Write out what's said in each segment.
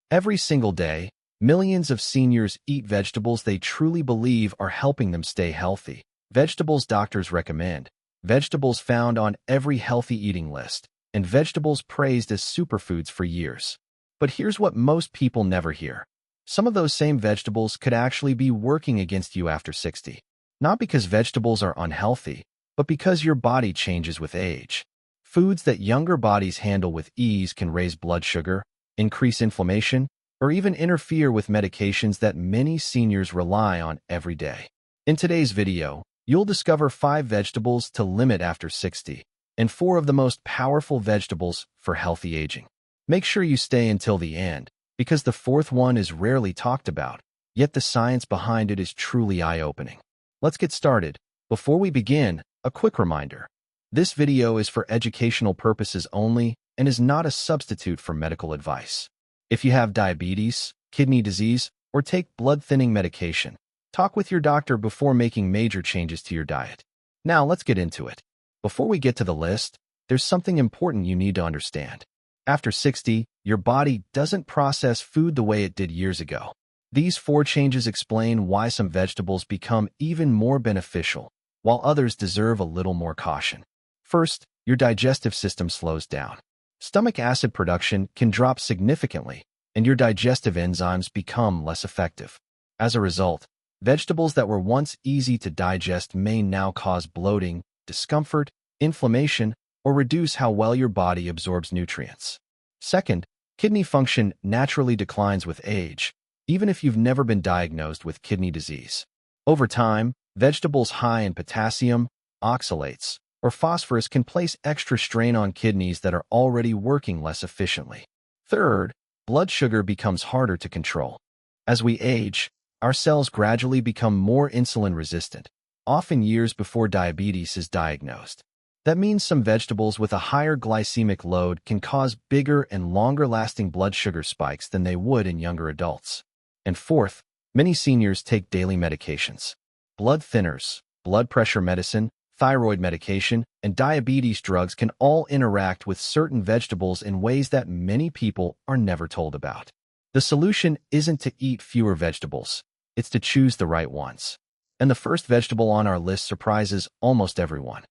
Every single day, millions of seniors eat vegetables they truly believe are helping them stay healthy. Vegetables doctors recommend, vegetables found on every healthy eating list, and vegetables praised as superfoods for years. But here's what most people never hear. Some of those same vegetables could actually be working against you after 60. Not because vegetables are unhealthy, but because your body changes with age. Foods that younger bodies handle with ease can raise blood sugar, increase inflammation, or even interfere with medications that many seniors rely on every day. In today's video, you'll discover 5 vegetables to limit after 60, and 4 of the most powerful vegetables for healthy aging. Make sure you stay until the end, because the 4th one is rarely talked about, yet the science behind it is truly eye-opening. Let's get started. Before we begin, a quick reminder. This video is for educational purposes only and is not a substitute for medical advice. If you have diabetes, kidney disease, or take blood-thinning medication, talk with your doctor before making major changes to your diet. Now let's get into it. Before we get to the list, there's something important you need to understand. After 60, your body doesn't process food the way it did years ago. These 4 changes explain why some vegetables become even more beneficial, while others deserve a little more caution. First, your digestive system slows down. Stomach acid production can drop significantly, and your digestive enzymes become less effective. As a result, vegetables that were once easy to digest may now cause bloating, discomfort, inflammation, or reduce how well your body absorbs nutrients. Second, kidney function naturally declines with age, even if you've never been diagnosed with kidney disease. Over time, vegetables high in potassium, oxalates, or phosphorus can place extra strain on kidneys that are already working less efficiently. Third, blood sugar becomes harder to control. As we age, our cells gradually become more insulin resistant, often years before diabetes is diagnosed. That means some vegetables with a higher glycemic load can cause bigger and longer-lasting blood sugar spikes than they would in younger adults. And fourth, many seniors take daily medications. Blood thinners, blood pressure medicine, thyroid medication, and diabetes drugs can all interact with certain vegetables in ways that many people are never told about. The solution isn't to eat fewer vegetables, it's to choose the right ones. And the first vegetable on our list surprises almost everyone.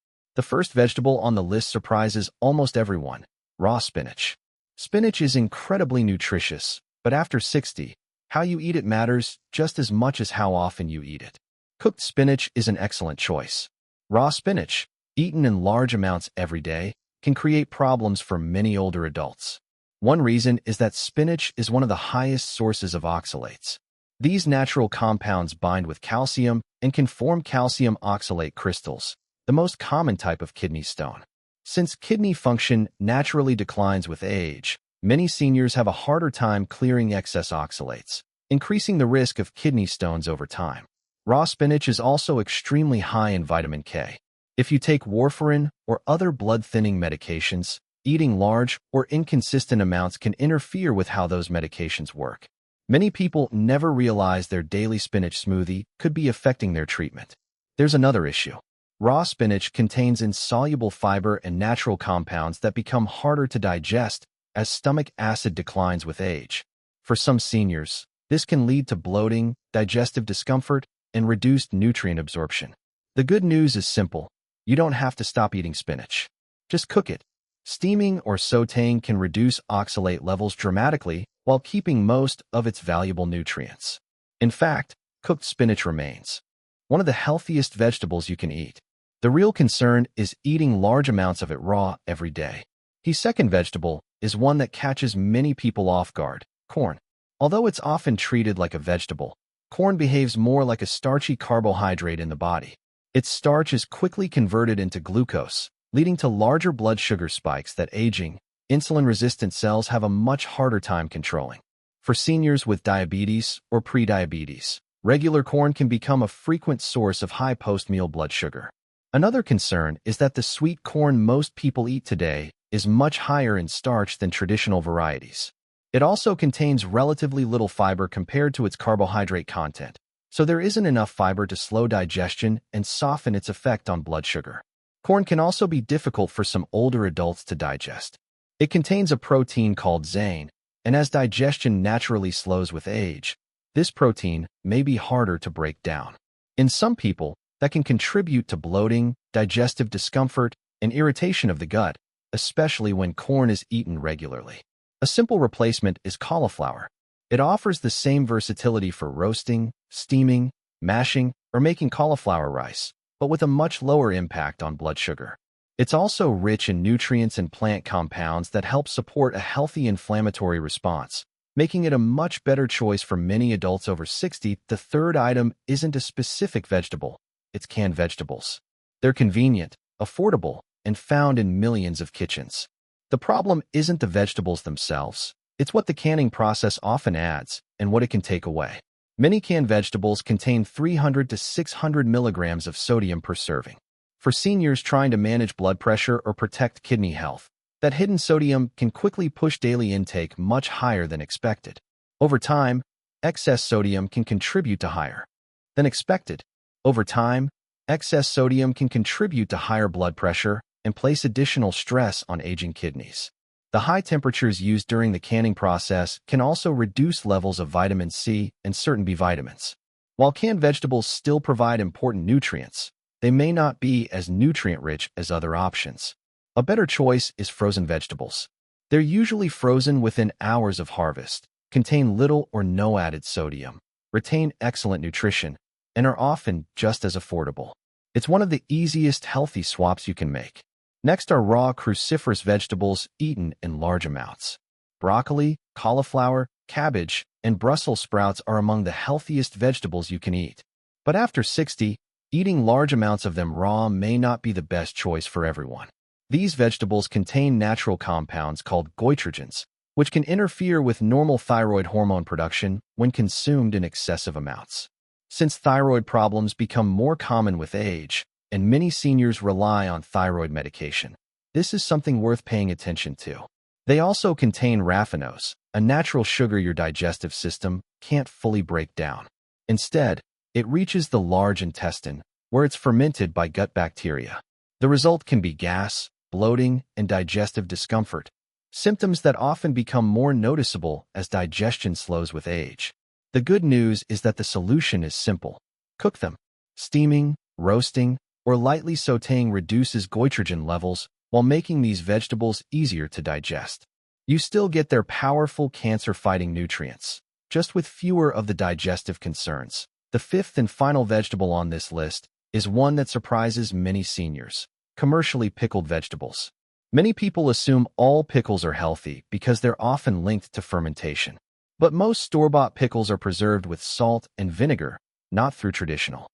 Raw spinach. Spinach is incredibly nutritious, but after 60, how you eat it matters just as much as how often you eat it. Cooked spinach is an excellent choice. Raw spinach, eaten in large amounts every day, can create problems for many older adults. One reason is that spinach is one of the highest sources of oxalates. These natural compounds bind with calcium and can form calcium oxalate crystals, the most common type of kidney stone. Since kidney function naturally declines with age, many seniors have a harder time clearing excess oxalates, increasing the risk of kidney stones over time. Raw spinach is also extremely high in vitamin K. If you take warfarin or other blood-thinning medications, eating large or inconsistent amounts can interfere with how those medications work. Many people never realize their daily spinach smoothie could be affecting their treatment. There's another issue. Raw spinach contains insoluble fiber and natural compounds that become harder to digest as stomach acid declines with age. For some seniors, this can lead to bloating, digestive discomfort, and reduced nutrient absorption. The good news is simple. You don't have to stop eating spinach. Just cook it. Steaming or sautéing can reduce oxalate levels dramatically while keeping most of its valuable nutrients. In fact, cooked spinach remains one of the healthiest vegetables you can eat. The real concern is eating large amounts of it raw every day. The second vegetable is one that catches many people off guard: corn. Although it's often treated like a vegetable, corn behaves more like a starchy carbohydrate in the body. Its starch is quickly converted into glucose, leading to larger blood sugar spikes that aging, insulin-resistant cells have a much harder time controlling. For seniors with diabetes or prediabetes, regular corn can become a frequent source of high post-meal blood sugar. Another concern is that the sweet corn most people eat today is much higher in starch than traditional varieties. It also contains relatively little fiber compared to its carbohydrate content, so there isn't enough fiber to slow digestion and soften its effect on blood sugar. Corn can also be difficult for some older adults to digest. It contains a protein called zein, and as digestion naturally slows with age, this protein may be harder to break down. In some people, that can contribute to bloating, digestive discomfort, and irritation of the gut, especially when corn is eaten regularly. A simple replacement is cauliflower. It offers the same versatility for roasting, steaming, mashing, or making cauliflower rice, but with a much lower impact on blood sugar. It's also rich in nutrients and plant compounds that help support a healthy inflammatory response, making it a much better choice for many adults over 60. The third item isn't a specific vegetable, it's canned vegetables. They're convenient, affordable, and found in millions of kitchens. The problem isn't the vegetables themselves, it's what the canning process often adds and what it can take away. Many canned vegetables contain 300 to 600 milligrams of sodium per serving. For seniors trying to manage blood pressure or protect kidney health, that hidden sodium can quickly push daily intake much higher than expected. Over time, excess sodium can contribute to higher blood pressure and place additional stress on aging kidneys. The high temperatures used during the canning process can also reduce levels of vitamin C and certain B vitamins. While canned vegetables still provide important nutrients, they may not be as nutrient-rich as other options. A better choice is frozen vegetables. They're usually frozen within hours of harvest, contain little or no added sodium, retain excellent nutrition, and are often just as affordable. It's one of the easiest healthy swaps you can make. Next are raw cruciferous vegetables eaten in large amounts. Broccoli, cauliflower, cabbage, and Brussels sprouts are among the healthiest vegetables you can eat. But after 60, eating large amounts of them raw may not be the best choice for everyone. These vegetables contain natural compounds called goitrogens, which can interfere with normal thyroid hormone production when consumed in excessive amounts. Since thyroid problems become more common with age, and many seniors rely on thyroid medication, this is something worth paying attention to. They also contain raffinose, a natural sugar your digestive system can't fully break down. Instead, it reaches the large intestine, where it's fermented by gut bacteria. The result can be gas, bloating, and digestive discomfort, symptoms that often become more noticeable as digestion slows with age. The good news is that the solution is simple. Cook them. Steaming, roasting, or lightly sautéing reduces goitrogen levels while making these vegetables easier to digest. You still get their powerful cancer-fighting nutrients, just with fewer of the digestive concerns. The fifth and final vegetable on this list is one that surprises many seniors: commercially pickled vegetables. Many people assume all pickles are healthy because they're often linked to fermentation. But most store-bought pickles are preserved with salt and vinegar, not through traditional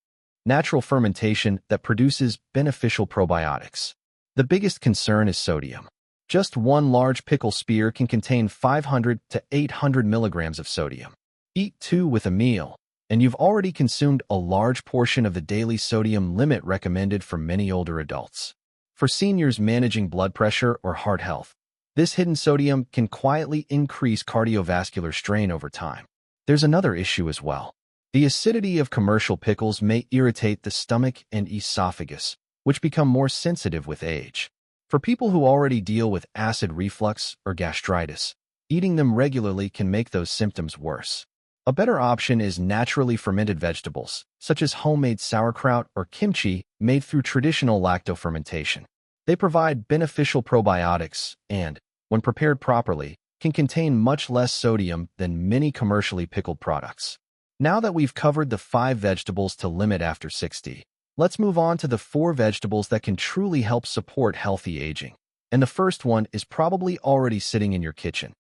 natural fermentation that produces beneficial probiotics. The biggest concern is sodium. Just one large pickle spear can contain 500 to 800 milligrams of sodium. Eat 2 with a meal, and you've already consumed a large portion of the daily sodium limit recommended for many older adults. For seniors managing blood pressure or heart health, this hidden sodium can quietly increase cardiovascular strain over time. There's another issue as well. The acidity of commercial pickles may irritate the stomach and esophagus, which become more sensitive with age. For people who already deal with acid reflux or gastritis, eating them regularly can make those symptoms worse. A better option is naturally fermented vegetables, such as homemade sauerkraut or kimchi made through traditional lactofermentation. They provide beneficial probiotics and, when prepared properly, can contain much less sodium than many commercially pickled products. Now that we've covered the 5 vegetables to limit after 60, let's move on to the 4 vegetables that can truly help support healthy aging. And the first one is probably already sitting in your kitchen.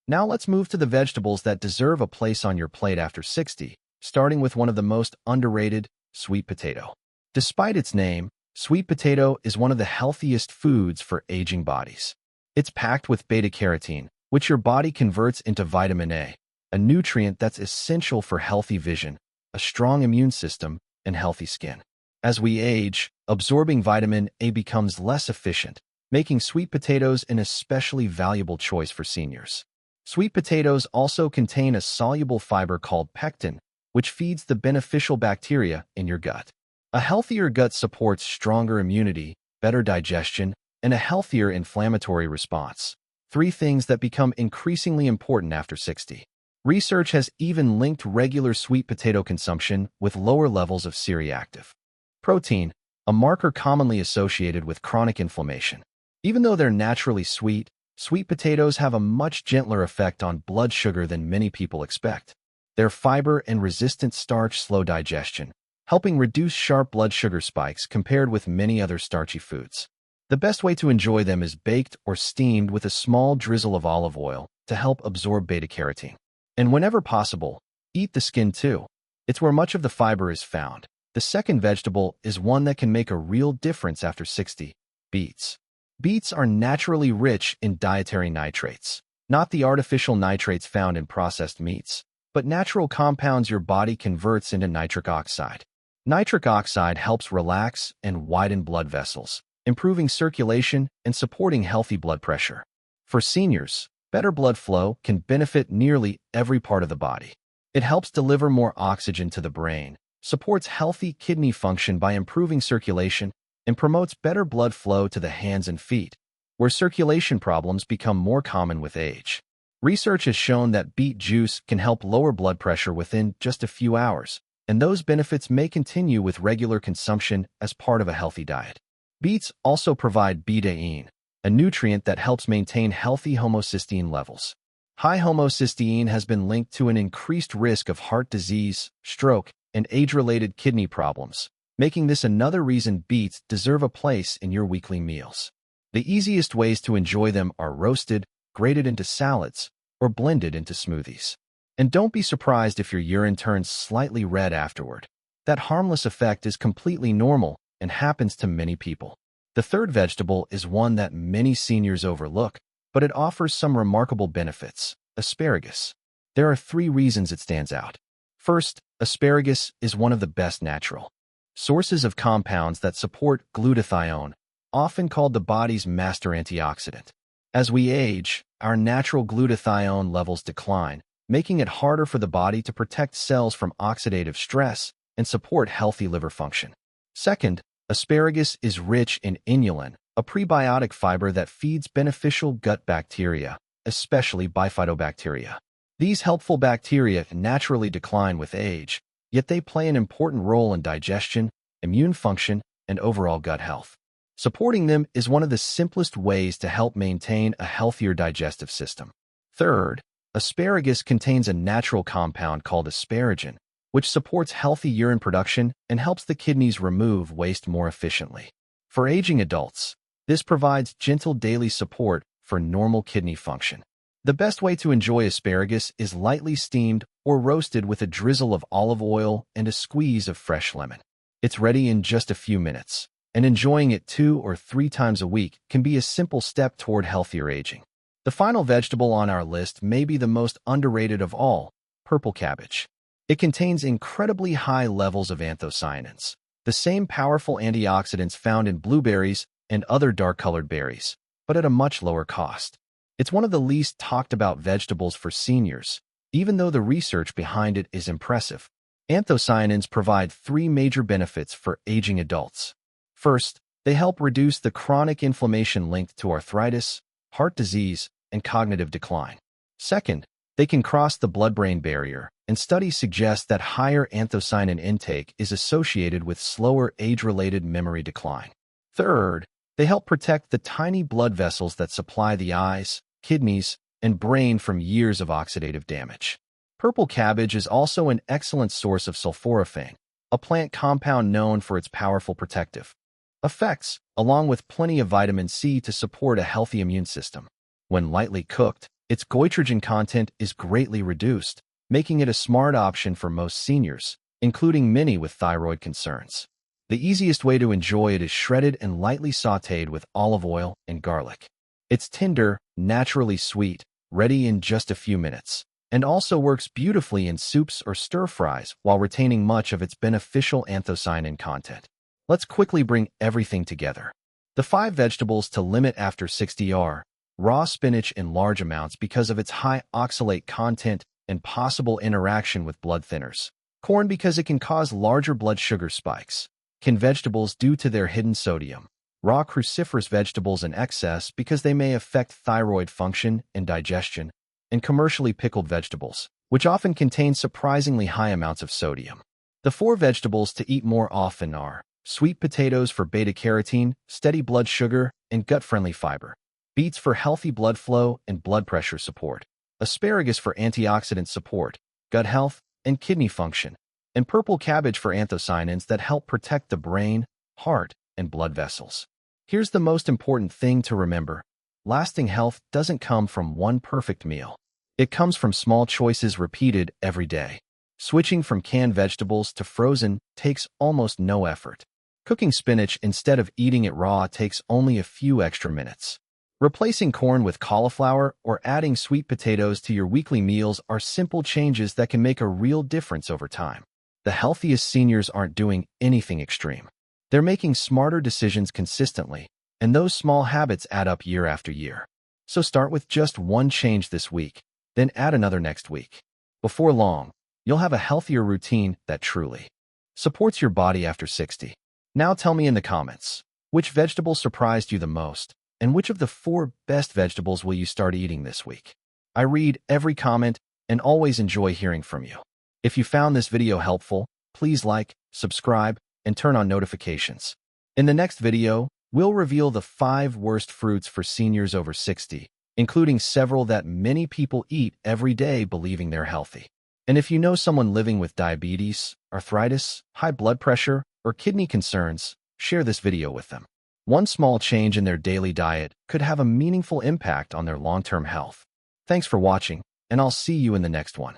Now let's move to the vegetables that deserve a place on your plate after 60, starting with one of the most underrated, sweet potato. Despite its name, sweet potato is one of the healthiest foods for aging bodies. It's packed with beta-carotene, which your body converts into vitamin A, a nutrient that's essential for healthy vision, a strong immune system, and healthy skin. As we age, absorbing vitamin A becomes less efficient, making sweet potatoes an especially valuable choice for seniors. Sweet potatoes also contain a soluble fiber called pectin, which feeds the beneficial bacteria in your gut. A healthier gut supports stronger immunity, better digestion, and a healthier inflammatory response. 3 things that become increasingly important after 60. Research has even linked regular sweet potato consumption with lower levels of C-reactive protein, a marker commonly associated with chronic inflammation. Even though they're naturally sweet, sweet potatoes have a much gentler effect on blood sugar than many people expect. Their fiber and resistant starch slow digestion, helping reduce sharp blood sugar spikes compared with many other starchy foods. The best way to enjoy them is baked or steamed with a small drizzle of olive oil to help absorb beta-carotene. And whenever possible, eat the skin too. It's where much of the fiber is found. The second vegetable is one that can make a real difference after 60, beets. Beets are naturally rich in dietary nitrates, not the artificial nitrates found in processed meats, but natural compounds your body converts into nitric oxide. Nitric oxide helps relax and widen blood vessels, improving circulation and supporting healthy blood pressure. For seniors, better blood flow can benefit nearly every part of the body. It helps deliver more oxygen to the brain, supports healthy kidney function by improving circulation, and promotes better blood flow to the hands and feet, where circulation problems become more common with age. Research has shown that beet juice can help lower blood pressure within just a few hours, and those benefits may continue with regular consumption as part of a healthy diet. Beets also provide betaine, a nutrient that helps maintain healthy homocysteine levels. High homocysteine has been linked to an increased risk of heart disease, stroke, and age-related kidney problems, making this another reason beets deserve a place in your weekly meals. The easiest ways to enjoy them are roasted, grated into salads, or blended into smoothies. And don't be surprised if your urine turns slightly red afterward. That harmless effect is completely normal and happens to many people. The third vegetable is one that many seniors overlook, but it offers some remarkable benefits: asparagus. There are 3 reasons it stands out. First, asparagus is one of the best natural sources of compounds that support glutathione, often called the body's master antioxidant. As we age, our natural glutathione levels decline, making it harder for the body to protect cells from oxidative stress and support healthy liver function. Second, asparagus is rich in inulin, a prebiotic fiber that feeds beneficial gut bacteria, especially bifidobacteria. These helpful bacteria naturally decline with age, yet they play an important role in digestion, immune function, and overall gut health. Supporting them is one of the simplest ways to help maintain a healthier digestive system. Third, asparagus contains a natural compound called asparagine, which supports healthy urine production and helps the kidneys remove waste more efficiently. For aging adults, this provides gentle daily support for normal kidney function. The best way to enjoy asparagus is lightly steamed or roasted with a drizzle of olive oil and a squeeze of fresh lemon. It's ready in just a few minutes, and enjoying it 2 or 3 times a week can be a simple step toward healthier aging. The final vegetable on our list may be the most underrated of all: purple cabbage. It contains incredibly high levels of anthocyanins, the same powerful antioxidants found in blueberries and other dark-colored berries, but at a much lower cost. It's one of the least talked about vegetables for seniors, even though the research behind it is impressive. Anthocyanins provide 3 major benefits for aging adults. First, they help reduce the chronic inflammation linked to arthritis, heart disease, and cognitive decline. Second, they can cross the blood-brain barrier, and studies suggest that higher anthocyanin intake is associated with slower age-related memory decline. Third, they help protect the tiny blood vessels that supply the eyes, kidneys, and brain from years of oxidative damage. Purple cabbage is also an excellent source of sulforaphane, a plant compound known for its powerful protective effects, along with plenty of vitamin C to support a healthy immune system. When lightly cooked, its goitrogen content is greatly reduced, making it a smart option for most seniors, including many with thyroid concerns. The easiest way to enjoy it is shredded and lightly sautéed with olive oil and garlic. It's tender, naturally sweet, ready in just a few minutes, and also works beautifully in soups or stir-fries while retaining much of its beneficial anthocyanin content. Let's quickly bring everything together. The 5 vegetables to limit after 60 are: raw spinach in large amounts because of its high oxalate content and possible interaction with blood thinners. Corn because it can cause larger blood sugar spikes. Canned vegetables due to their hidden sodium. raw cruciferous vegetables in excess because they may affect thyroid function and digestion, and commercially pickled vegetables, which often contain surprisingly high amounts of sodium. The 4 vegetables to eat more often are sweet potatoes for beta-carotene, steady blood sugar, and gut-friendly fiber, beets for healthy blood flow and blood pressure support, asparagus for antioxidant support, gut health, and kidney function, and purple cabbage for anthocyanins that help protect the brain, heart, and blood vessels. Here's the most important thing to remember. Lasting health doesn't come from one perfect meal. It comes from small choices repeated every day. Switching from canned vegetables to frozen takes almost no effort. Cooking spinach instead of eating it raw takes only a few extra minutes. Replacing corn with cauliflower or adding sweet potatoes to your weekly meals are simple changes that can make a real difference over time. The healthiest seniors aren't doing anything extreme. They're making smarter decisions consistently, and those small habits add up year after year. So start with just one change this week, then add another next week. Before long, you'll have a healthier routine that truly supports your body after 60. Now tell me in the comments, which vegetable surprised you the most, and which of the 4 best vegetables will you start eating this week? I read every comment and always enjoy hearing from you. If you found this video helpful, please like, subscribe, and turn on notifications. In the next video, we'll reveal the 5 worst fruits for seniors over 60, including several that many people eat every day believing they're healthy. And if you know someone living with diabetes, arthritis, high blood pressure, or kidney concerns, share this video with them. One small change in their daily diet could have a meaningful impact on their long-term health. Thanks for watching, and I'll see you in the next one.